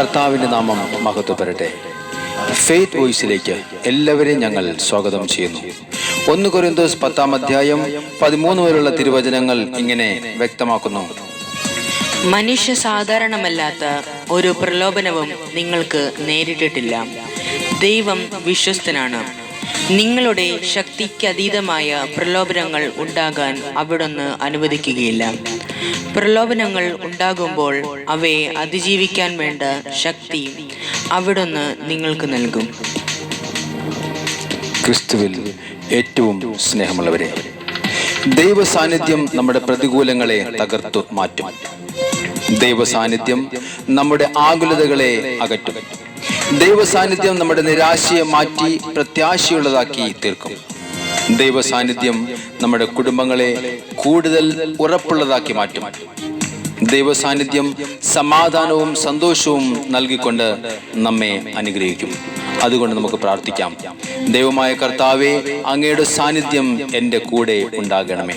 കർത്താവിൻ്റെ നാമം മഹത്വപ്പെടട്ടെ. ഫെയ്ത്ത് വോയിസിലേക്ക് എല്ലാവരെയും ഞങ്ങൾ സ്വാഗതം ചെയ്യുന്നു. 1 കൊരിന്തോസ് 10-13 വരെയുള്ള തിരുവചനങ്ങൾ ഇങ്ങനെ വ്യക്തമാക്കുന്നു: മനുഷ്യ സാധാരണമല്ലാത്ത ഒരു പ്രലോഭനവും നിങ്ങൾക്ക് നേരിട്ടിട്ടില്ല. ദൈവം വിശ്വസ്തനാണ്. നിങ്ങളുടെ ശക്തിക്കതീതമായ പ്രലോഭനങ്ങൾ ഉണ്ടാകാൻ അവിടുന്ന് അനുവദിക്കുകയില്ല. പ്രലോഭനങ്ങൾ ഉണ്ടാകുമ്പോൾ അവയെ അതിജീവിക്കാൻ വേണ്ട ശക്തി അവിടുന്ന് നിങ്ങൾക്ക് നൽകും. ക്രിസ്തുവിൽ ഏറ്റവും സ്നേഹമുള്ളവരെ, ദൈവ സാന്നിധ്യം നമ്മുടെ പ്രതികൂലങ്ങളെ തകർത്തു മാറ്റും. ദൈവ സാന്നിധ്യം നമ്മുടെ ആകുലതകളെ അകറ്റും. ദൈവ സാന്നിധ്യം നമ്മുടെ നിരാശയെ മാറ്റി പ്രത്യാശയുള്ളതാക്കി തീർക്കും. ദൈവ സാന്നിധ്യം നമ്മുടെ കുടുംബങ്ങളെ കൂടുതൽ ഉറപ്പുള്ളതാക്കി മാറ്റും. ദൈവ സാന്നിധ്യം സമാധാനവും സന്തോഷവും നൽകിക്കൊണ്ട് നമ്മെ അനുഗ്രഹിക്കും. അതുകൊണ്ട് നമുക്ക് പ്രാർത്ഥിക്കാം: ദൈവമായ കർത്താവേ, അങ്ങയുടെ സാന്നിധ്യം എൻ്റെ കൂടെ ഉണ്ടാകണമേ.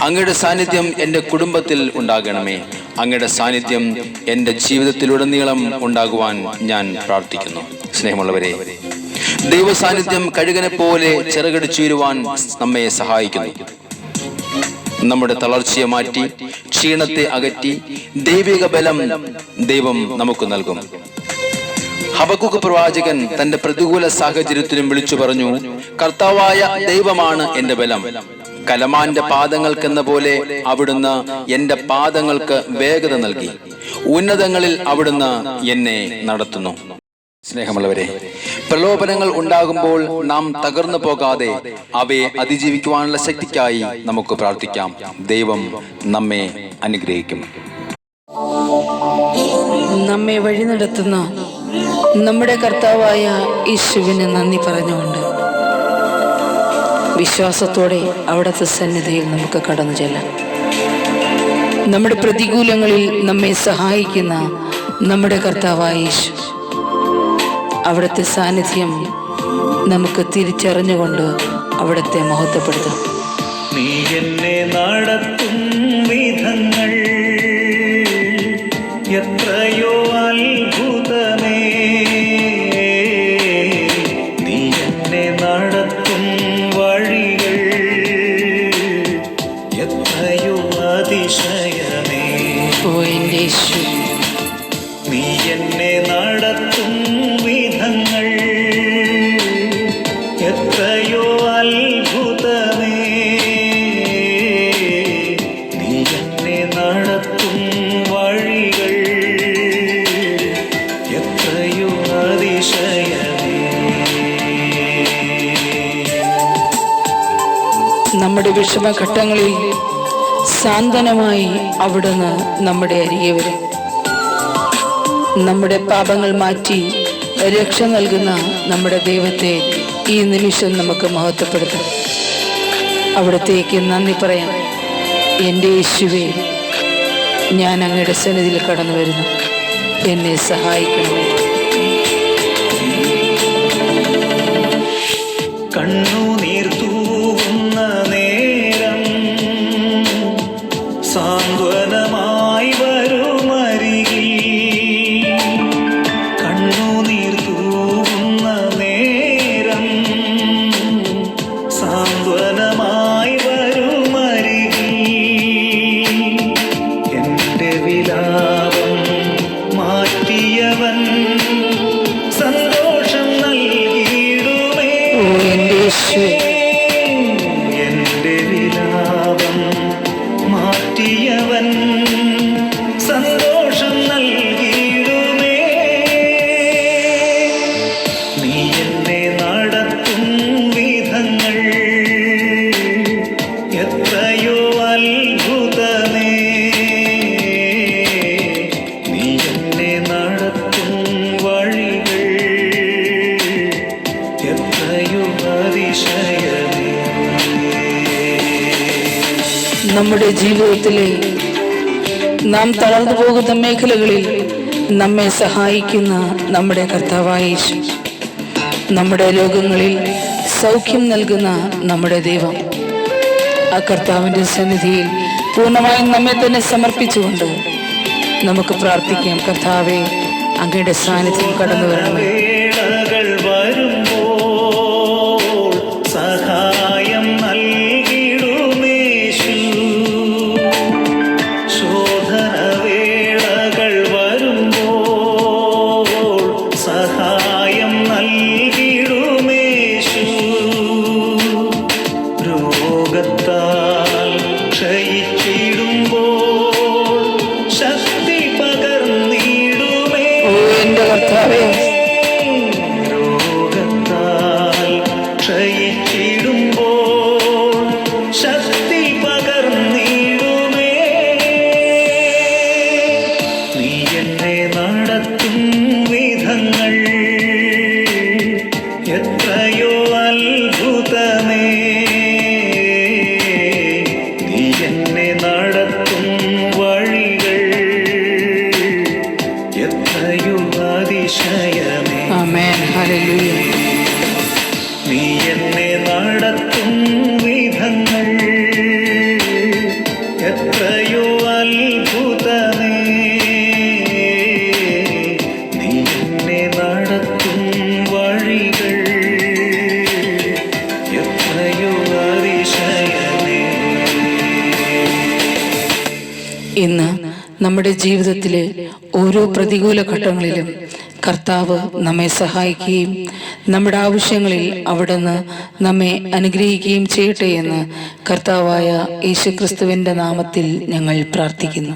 അങ്ങയുടെ സാന്നിധ്യം എൻ്റെ കുടുംബത്തിൽ ഉണ്ടാകണമേ. അങ്ങയുടെ സാന്നിധ്യം എൻ്റെ ജീവിതത്തിലുടനീളം ഉണ്ടാകുവാൻ ഞാൻ പ്രാർത്ഥിക്കുന്നു. സ്നേഹമുള്ളവരെ, ദൈവ സാന്നിധ്യം കഴുകനെ പോലെ ചിറകടിച്ചുയരുവാൻ നമ്മെ സഹായിക്കുന്നു. നമ്മുടെ തളർച്ചയെ മാറ്റി ക്ഷീണത്തെ അകറ്റി ദൈവിക ബലം ദൈവം നമുക്ക് നൽകും. ഹബക്കൂക്ക് പ്രവാചകൻ തന്റെ പ്രതികൂല സാഹചര്യത്തിലും വിളിച്ചു പറഞ്ഞു: കർത്താവായ ദൈവമാണ് എന്റെ ബലം. കലമാന്റെ പാദങ്ങൾക്കെന്ന പോലെ അവിടുന്ന് എന്റെ പാദങ്ങൾക്ക് വേഗത നൽകി. ഉന്നതങ്ങളിൽ അവിടുന്ന് എന്നെ നടത്തുന്നു. സ്നേഹമുള്ളവരെ, പ്രലോഭനങ്ങൾ ഉണ്ടാകുമ്പോൾ നാം തകർന്നു പോകാതെ അവയെ അതിജീവിക്കുവാനുള്ള ശക്തിക്കായി നമുക്ക് പ്രാർത്ഥിക്കാം. ദൈവം നമ്മെ അനുഗ്രഹിക്കും. നമ്മെ വഴി നടത്തുന്ന നമ്മുടെ കർത്താവായ യേശുവിന് നന്ദി പറഞ്ഞുകൊണ്ട് വിശ്വാസത്തോടെ അവിടുത്തെ സന്നിധിയിൽ നമുക്ക് കടന്നു ചെല്ലാം. നമ്മുടെ പ്രതികൂലങ്ങളിൽ നമ്മെ സഹായിക്കുന്ന നമ്മുടെ കർത്താവായ യേശു, അവിടുത്തെ സാന്നിധ്യം നമുക്ക് തിരിച്ചറിഞ്ഞുകൊണ്ട് അവിടുത്തെ മഹത്വപ്പെടുത്താം. നീ എന്നെ നടത്തും വിധങ്ങൾ എത്രയോ അത്ഭുതമേ. നീ എന്നെ നടത്തും വഴികൾ എത്രയോ അതിശയമേ. ഓ എൻ്റെ യേശു, നീ എന്നെ നടത്തും വിധങ്ങൾ എത്രയോ അത്ഭുതമേ. നീ എന്നെ നടത്തും വഴികൾ എത്രയോ അതിശയമേ. നമ്മുടെ വിഷമഘട്ടങ്ങളിൽ സാന്ത്വനമായി അവിടുന്ന് നമ്മുടെ അരികെ വരും. നമ്മുടെ പാപങ്ങൾ മാറ്റി രക്ഷ നൽകുന്ന നമ്മുടെ ദൈവത്തെ ഈ നിമിഷം നമുക്ക് മഹത്വപ്പെടുത്താം. അവിടത്തേക്ക് നന്ദി പറയാം. എൻ്റെ യേശുവേ, ഞാൻ അങ്ങയുടെ സന്നിധിയിൽ കടന്നു വരുന്നു. എന്നെ സഹായിക്കണമേ. കണ്ണുനീർ തൂവുന്ന നേരം സാന്ത്വനമായി വരുമരികിൽ. കണ്ണുനീർ തൂവുന്ന നേരം സാന്ത്വനമായി വരുമരികിൽ. എൻ്റെ വിലാപം മാറ്റിയവൻ സന്തോഷം നൽകിയിടുമേ. ഓ എൻ്റെ യേശുവേ, എൻ്റെ വിലാപം മാറ്റിയവൻ സന്തോഷം നൽകിയിടുമേ. നീ എന്നെ നടത്തും വിധങ്ങൾ എത്രയോ അത്ഭുതമേ. നീ എന്നെ നടത്തും വഴികൾ എത്രയോ അതിശയമേ. നമ്മുടെ ജീവിതത്തിലെ നാം തളർന്നു പോകുന്ന മേഖലകളിൽ നമ്മെ സഹായിക്കുന്ന നമ്മുടെ കർത്താവായ യേശു, നമ്മുടെ രോഗങ്ങളിൽ സൗഖ്യം നൽകുന്ന നമ്മുടെ ദൈവം, ആ കർത്താവിൻ്റെ സന്നിധിയിൽ പൂർണ്ണമായും നമ്മെ തന്നെ സമർപ്പിച്ചുകൊണ്ട് നമുക്ക് പ്രാർത്ഥിക്കാം. കർത്താവേ, അങ്ങയുടെ സാന്നിധ്യം കടന്നു വരണമേ. വേളകൾ വരുമ്പോൾ സഹായം നൽകിടുമേശു. ശോധന വേളകൾ വരുമ്പോൾ സഹായം നൽകിടുമേശു. രോഗത്താൽ ക്ഷയിച്ചിടുമ്പോൾ ശക്തി പകർന്നിടുമേ. ഓ എൻ്റെ കർത്താവേ, രോഗത്താൽ ക്ഷയിച്ചിടുമ്പോൾ ശക്തി പകർന്നിടുമേ. നീ എന്നെ നടത്തും വിധങ്ങൾ എത്രയോ അത്ഭുതമേ. നീ എന്നെ നടത്തും വഴികൾ എത്രയോ അതിശയമേ. ആമേൻ. ഹല്ലേലൂയ. നീ എന്നെ നടത്തും വിധങ്ങൾ എത്രയോ അത്ഭുതമേ. നീ എന്നെ നടത്തും വഴികൾ എത്രയോ അതിശയമേ. ഇന്ന് നമ്മുടെ ജീവിതത്തിലെ ഓരോ പ്രതികൂല ഘട്ടങ്ങളിലും കർത്താവ് നമ്മെ സഹായിക്കുകയും നമ്മുടെ ആവശ്യങ്ങളിൽ അവിടുന്ന് നമ്മെ അനുഗ്രഹിക്കുകയും ചെയ്യട്ടെ എന്ന് കർത്താവായ യേശുക്രിസ്തുവിൻ്റെ നാമത്തിൽ ഞങ്ങൾ പ്രാർത്ഥിക്കുന്നു.